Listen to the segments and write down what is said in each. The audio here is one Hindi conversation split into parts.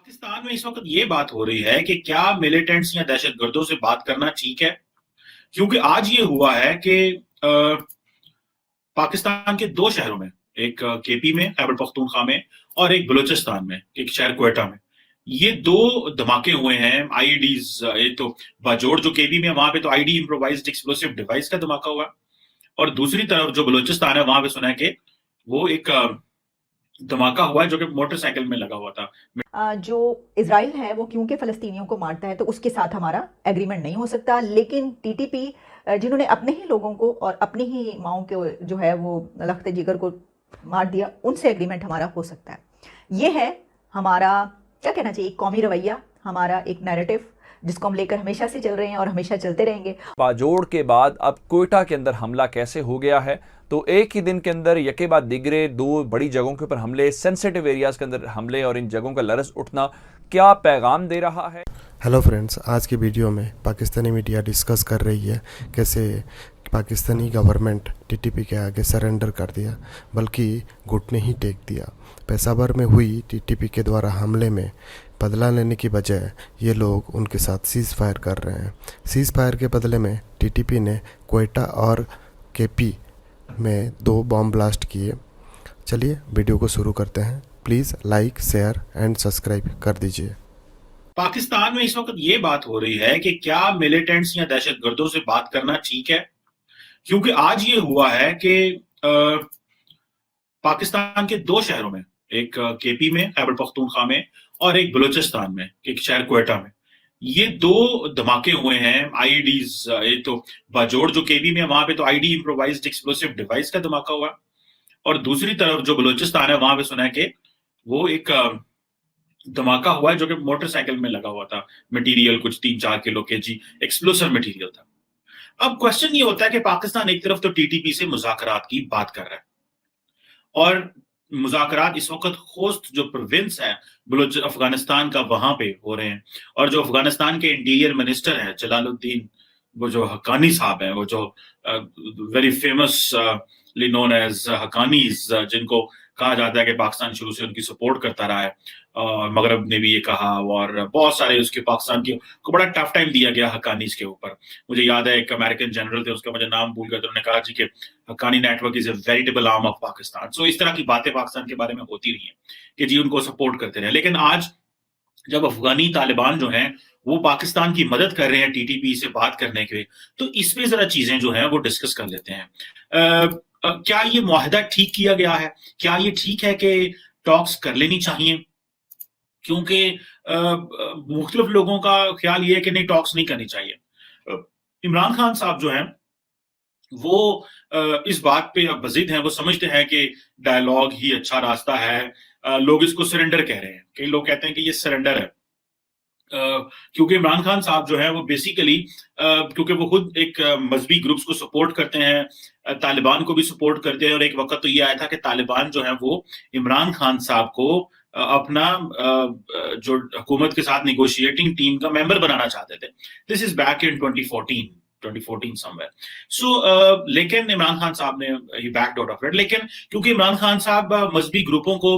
पाकिस्तान में इस वक्त ये बात हो रही है कि क्या मिलिटेंट्स या दहशतगर्दों से बात करना ठीक है। क्योंकि आज ये हुआ है कि पाकिस्तान के दो शहरों में, एक केपी में खैबर पख्तूनख्वा में और एक बलूचिस्तान में एक शहर क्वेटा में, ये दो धमाके हुए हैं आईईडीज। ये तो बाजोड़ जो केपी में, वहां पे तो आईडी इम्प्रोवाइज्ड एक्सप्लोसिव डिवाइस का धमाका हुआ। और दूसरी तरफ जो बलूचिस्तान है, वहां पे सुना है कि वो एक धमाका हुआ है जो कि मोटरसाइकिल में लगा हुआ था। जो इज़राइल है वो क्योंकि फ़लस्तीनियों को मारता है तो उसके साथ हमारा एग्रीमेंट नहीं हो सकता, लेकिन टीटीपी जिन्होंने अपने ही लोगों को और अपनी ही माओं को जो है वो लख्त जिगर को मार दिया, उनसे एग्रीमेंट हमारा हो सकता है। ये है हमारा, क्या कहना चाहिए, एक कौमी रवैया, हमारा एक नैरेटिव जिसको हम लेकर हमेशा से चल रहे हैं और हमेशा चलते रहेंगे। बाजोड़ के बाद अब कोयटा के अंदर हमला कैसे हो गया है, तो एक ही दिन के अंदर यके बाद दिगरे दो बड़ी जगहों के ऊपर हमले, सेंसिटिव एरियाज के अंदर हमले और इन जगहों का लरस उठना क्या पैगाम दे रहा है। हेलो फ्रेंड्स, आज की वीडियो में पाकिस्तानी मीडिया डिस्कस कर रही है कैसे पाकिस्तानी गवर्नमेंट टीटीपी के आगे सरेंडर कर दिया, बल्कि घुटने ही टेक दिया। पेशावर में हुई टीटीपी के द्वारा हमले में बदला लेने की बजाय ये लोग उनके साथ सीज़ फायर कर रहे हैं। सीज़ फायर के बदले में टीटीपी ने क्वेटा और केपी में 2 बॉम्ब ब्लास्ट किए। चलिए वीडियो को शुरू करते हैं। Please like, share and subscribe कर दीजिए। पाकिस्तान में इस वक्त ये बात हो रही है कि क्या मिलिटेंट्स या दहशतगर्दों से बात करना ठीक है। क्योंकि आज ये हुआ है कि पाकिस्तान के दो शहरों में, एक केपी में खैबर पख्तूनख्वा में और एक बलूचिस्तान में एक शहर क्वेटा में, ये दो धमाके हुए हैं आईईडीज। ये तो बाजोड़ जो केपी में, वहां पे तो आईडी इम्प्रोवाइज्ड एक्सप्लोसिव डिवाइस का धमाका हुआ। और दूसरी तरफ जो बलूचिस्तान है, वहां पे सुना है कि वो एक धमाका हुआ है जो कि मोटरसाइकिल में लगा हुआ था। मटेरियल कुछ 3-4 किलो केजी एक्सप्लोसिव मटेरियल था। अब क्वेश्चन ये होता है कि पाकिस्तान एक तरफ तो टीटीपी से मुज़ाकरात की बात कर रहा है, और मुज़ाकरात इस वक्त होस्ट जो प्रोविंस है बलूच अफगानिस्तान का, वहां पे हो रहे हैं। और जो अफगानिस्तान के इंटीरियर मिनिस्टर है जलालुद्दीन, वो जो हक्कानी साहब हैं, वो जो वेरी फेमस नोन एज हक्कानीज, जिनको कहा जाता है कि पाकिस्तान शुरू से उनकी सपोर्ट करता रहा है, और मगरब ने भी ये कहा, और बहुत सारे उसके पाकिस्तान की को बड़ा टफ टाइम दिया गया हक्कानीज के ऊपर। मुझे याद है एक अमेरिकन जनरल थे, उसका मुझे नाम भूल गया, तो उन्होंने कहा जी कि Haqqani network is a veritable arm of Pakistan. So इस तरह की बातें पाकिस्तान के बारे में होती रही हैं कि जी उनको सपोर्ट करते रहे। लेकिन आज जब अफगानी तालिबान जो हैं वो पाकिस्तान की मदद कर रहे हैं टीटीपी से बात करने के, तो इसमें जरा चीजें जो हैं वो डिस्कस कर लेते हैं। क्या ये मुआहदा ठीक किया गया है? क्या ये ठीक है कि टॉक्स कर लेनी चाहिए? क्योंकि मुख्तलिफ लोगों का ख्याल ये है कि नहीं, टॉक्स नहीं करनी चाहिए। इमरान खान साहब जो हैं वो इस बात पे अब बज़िद हैं। वो समझते हैं कि डायलॉग ही अच्छा रास्ता है। लोग इसको सरेंडर कह रहे हैं, कई लोग कहते हैं कि ये सरेंडर है। क्योंकि इमरान खान साहब जो है वो बेसिकली, क्योंकि वो खुद एक मजहबी ग्रुप्स को सपोर्ट करते हैं, तालिबान को भी सपोर्ट करते हैं, और एक वक्त तो ये आया था कि तालिबान जो है वो इमरान खान साहब को अपना जो हुकूमत के साथ निगोशिएटिंग टीम का मेंबर बनाना चाहते थे। This is back in 2014 somewhere. So लेकिन इमरान खान साहब ने ही बैक्ड आउट ऑफ इट। लेकिन क्योंकि इमरान खान साहब मजहबी ग्रुपों को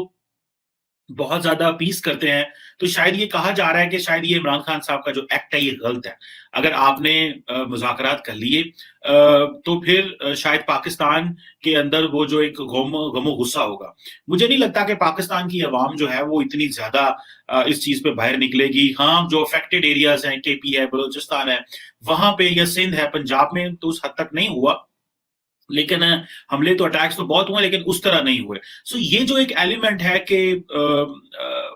बहुत ज्यादा अपीस करते हैं, तो शायद ये कहा जा रहा है कि शायद ये इमरान खान साहब का जो एक्ट है ये गलत है। अगर आपने मुज़ाकरात कर लिए, तो फिर शायद पाकिस्तान के अंदर वो जो एक गमो गुस्सा होगा। मुझे नहीं लगता कि पाकिस्तान की अवाम जो है वो इतनी ज्यादा इस चीज पे बाहर निकलेगी। हाँ, जो अफेक्टेड एरियाज हैं, केपी है, बलूचिस्तान है, वहां पे, या सिंध है, पंजाब में तो उस हद तक नहीं हुआ, लेकिन हमले तो, अटैक्स तो बहुत हुए, लेकिन उस तरह नहीं हुए। सो ये जो एक एलिमेंट है कि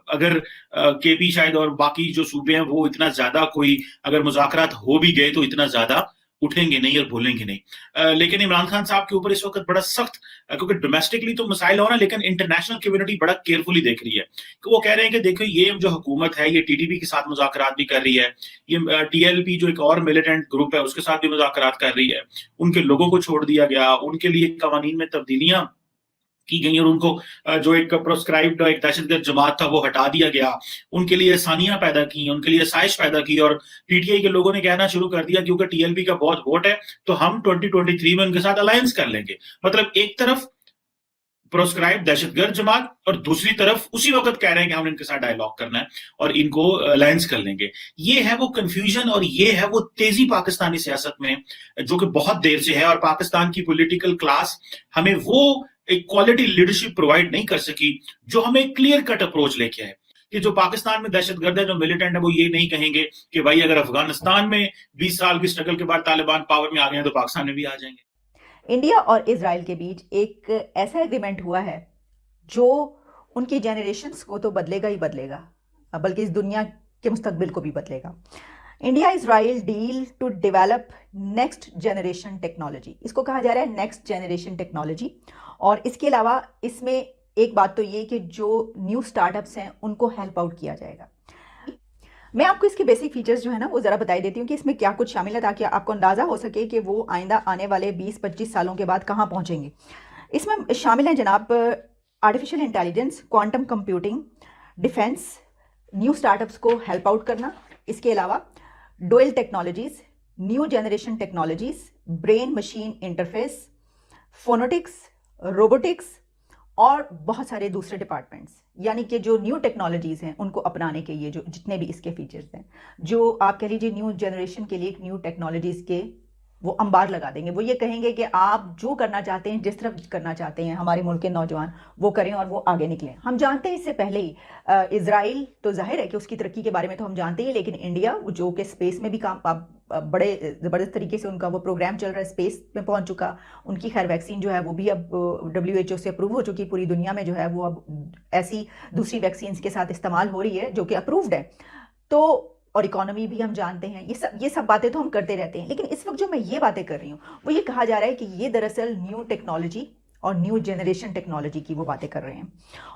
अगर केपी शायद और बाकी जो सूबे हैं वो इतना ज्यादा, कोई अगर मुज़ाकरात हो भी गए तो इतना ज्यादा उठेंगे नहीं और बोलेंगे नहीं। लेकिन इमरान खान साहब के ऊपर इस वक्त बड़ा सख्त, क्योंकि डोमेस्टिकली तो मसाइल हो रहा है, लेकिन इंटरनेशनल कम्युनिटी बड़ा केयरफुली देख रही है कि वो कह रहे हैं कि देखो, ये जो हुकूमत है ये टीटीपी के साथ मुज़ाकरात भी कर रही है, ये टीएलपी जो एक और मिलिटेंट ग्रुप है उसके साथ भी मुज़ाकरात कर रही है। उनके लोगों को छोड़ दिया गया, उनके लिए कवानीन में तब्दीलियां की गई, और उनको जो एक प्रोस्क्राइब्ड एक दहशतगर्द जमात था वो हटा दिया गया। उनके लिए आसानियां पैदा की, उनके लिए आसाइश पैदा की, और पीटीआई के लोगों ने कहना शुरू कर दिया क्योंकि टीएलपी का बहुत वोट है तो हम 2023 में उनके साथ अलायंस कर लेंगे। मतलब एक तरफ प्रोस्क्राइब दहशतगर्द जमात, और दूसरी तरफ उसी वक्त कह रहे हैं कि हमने इनके साथ डायलॉग करना है और इनको अलायंस कर लेंगे। ये है वो कंफ्यूजन और ये है वो तेजी पाकिस्तानी सियासत में जो कि बहुत देर से है, और पाकिस्तान की पॉलिटिकल क्लास हमें वो एक क्वालिटी लीडरशिप प्रोवाइड नहीं कर सकी जो हमें क्लियर कट अप्रोच लेके आए। कि जो पाकिस्तान में दहशतगर्द है, जो मिलिटेंट है, वो ये नहीं कहेंगे कि भाई अगर अफगानिस्तान में 20 साल की स्ट्रगल के बाद तालिबान पावर में आ गए हैं तो पाकिस्तान में भी आ जाएंगे। इंडिया और इजराइल के बीच एक ऐसा एग्रीमेंट हुआ है जो उनकी जनरेशन्स को तो बदलेगा ही बदलेगा, बल्कि इस दुनिया के मुस्तकबिल को भी बदलेगा। India Israel deal to develop next generation technology, इसको कहा जा रहा है नेक्स्ट जनरेशन टेक्नोलॉजी। और इसके अलावा इसमें एक बात तो ये कि जो न्यू स्टार्टअप्स हैं उनको हेल्प आउट किया जाएगा। मैं आपको इसके बेसिक फीचर्स जो है ना वो ज़रा बता देती हूँ कि इसमें क्या कुछ शामिल है, ताकि आपको अंदाज़ा हो सके कि वो आइंदा आने वाले 20-25 सालों के बाद कहाँ पहुँचेंगे। इसमें शामिल है जनाब artificial intelligence, quantum computing, defence, new startups को हेल्प आउट करना। इसके अलावा dual technologies, new generation technologies, brain machine interface, photonics, robotics और बहुत सारे दूसरे डिपार्टमेंट्स, यानी कि जो न्यू टेक्नोलॉजीज़ हैं उनको अपनाने के, ये जो जितने भी इसके फीचर्स हैं, जो आप कह लीजिए न्यू जनरेशन के लिए एक न्यू टेक्नोलॉजीज़ के वो अंबार लगा देंगे। वो ये कहेंगे कि आप जो करना चाहते हैं, जिस तरफ करना चाहते हैं हमारे मुल्क के नौजवान, वो करें और वो आगे निकलें। हम जानते हैं इससे पहले ही इजराइल तो जाहिर है कि उसकी तरक्की के बारे में तो हम जानते हैं, लेकिन इंडिया जो कि स्पेस में भी काम बड़े ज़बरदस्त तरीके से उनका वो प्रोग्राम चल रहा है, स्पेस में पहुंच चुका। उनकी खैर वैक्सीन जो है वो भी अब WHO से अप्रूव हो चुकी, पूरी दुनिया में जो है वो अब ऐसी दूसरी वैक्सीन के साथ इस्तेमाल हो रही है जो कि अप्रूव्ड है। तो और इकोनॉमी भी हम जानते हैं, ये सब बातें तो हम करते रहते हैं, लेकिन इस वक्त जो मैं ये बातें कर रही हूँ वो ये कहा जा रहा है कि ये दरअसल न्यू टेक्नोलॉजी और न्यू जनरेशन टेक्नोलॉजी की वो बातें कर रहे हैं।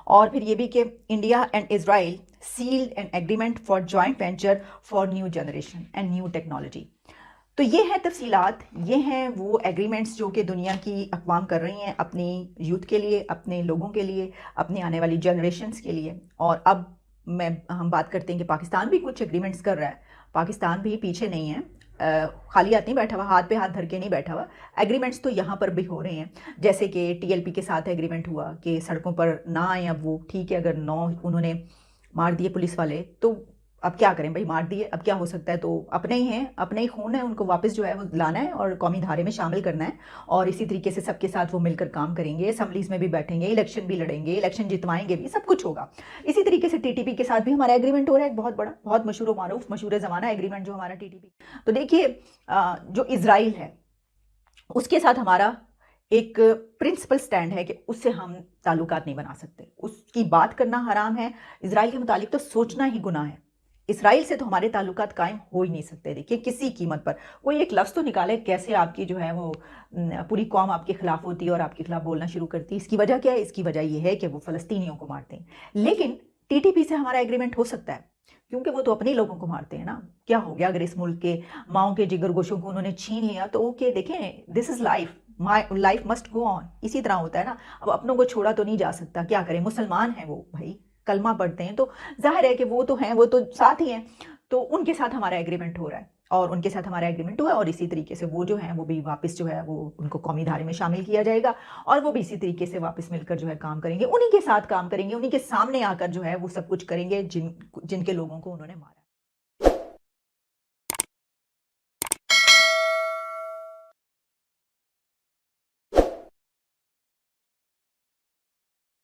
और फिर ये भी कि India and Israel sealed an agreement for joint venture for new generation and new technology. तो ये हैं तफसीलात, ये हैं वो एग्रीमेंट्स जो कि दुनिया की अक़वाम कर रही हैं अपनी यूथ के लिए, अपने लोगों के लिए, अपनी आने वाली जनरेशन्स के लिए। और अब हम बात करते हैं कि पाकिस्तान भी कुछ एग्रीमेंट्स कर रहा है। पाकिस्तान भी पीछे नहीं है, खाली हाथ नहीं बैठा हुआ, हाथ पे हाथ धर के नहीं बैठा हुआ। एग्रीमेंट्स तो यहाँ पर भी हो रहे हैं, जैसे कि TLP के साथ एग्रीमेंट हुआ कि सड़कों पर ना आए। अब वो ठीक है, अगर 9 उन्होंने मार दिए पुलिस वाले तो अब क्या करें भाई, मार दिए, अब क्या हो सकता है। तो अपने ही हैं, अपने ही खून है, उनको वापस जो है वो लाना है और कौमी धारे में शामिल करना है। और इसी तरीके से सबके साथ वो मिलकर काम करेंगे, असम्बलीज में भी बैठेंगे, इलेक्शन भी लड़ेंगे, इलेक्शन जितवाएंगे भी, सब कुछ होगा। इसी तरीके से TTP के साथ भी हमारा एग्रीमेंट हो रहा है, एक बहुत बड़ा, बहुत मशहूर मारूफ, मशहूर ज़माना एग्रीमेंट जो हमारा TTP। तो देखिए जो इजराइल है उसके साथ हमारा एक प्रिंसिपल स्टैंड है कि उससे हम ताल्लुकात नहीं बना सकते, उसकी बात करना हराम है। इजराइल के मुतालिक तो सोचना ही गुनाह है। इसराइल से तो हमारे ताल्लुकात कायम हो ही नहीं सकते। देखिए किसी कीमत पर कोई एक लफ्ज़ तो निकाले, कैसे आपकी जो है वो पूरी कौम आपके खिलाफ होती है और आपके खिलाफ बोलना शुरू करती है। इसकी वजह क्या है? इसकी वजह यह है कि वो फ़लस्तीनियों को मारते हैं। लेकिन TTP से हमारा एग्रीमेंट हो सकता है क्योंकि वो तो अपने लोगों को मारते हैं ना। क्या हो गया अगर इस मुल्क के माओं के जिगर गोशों को उन्होंने छीन लिया तो ओके, देखें this is life, my life must go on. इसी तरह होता है ना, अब अपनों को छोड़ा तो नहीं जा सकता, क्या करें, मुसलमान हैं वो भाई, कलमा पढ़ते हैं, तो जाहिर है कि वो तो हैं, वो तो साथ ही हैं। तो उनके साथ हमारा एग्रीमेंट हो रहा है और उनके साथ हमारा एग्रीमेंट हुआ और इसी तरीके से वो जो है वो भी वापस जो है वो उनको कौमी धारे में शामिल किया जाएगा और वो भी इसी तरीके से वापस मिलकर जो है काम करेंगे, उन्हीं के साथ काम करेंगे, उन्हीं के सामने आकर जो है वो सब कुछ करेंगे जिनके लोगों को उन्होंने मारा।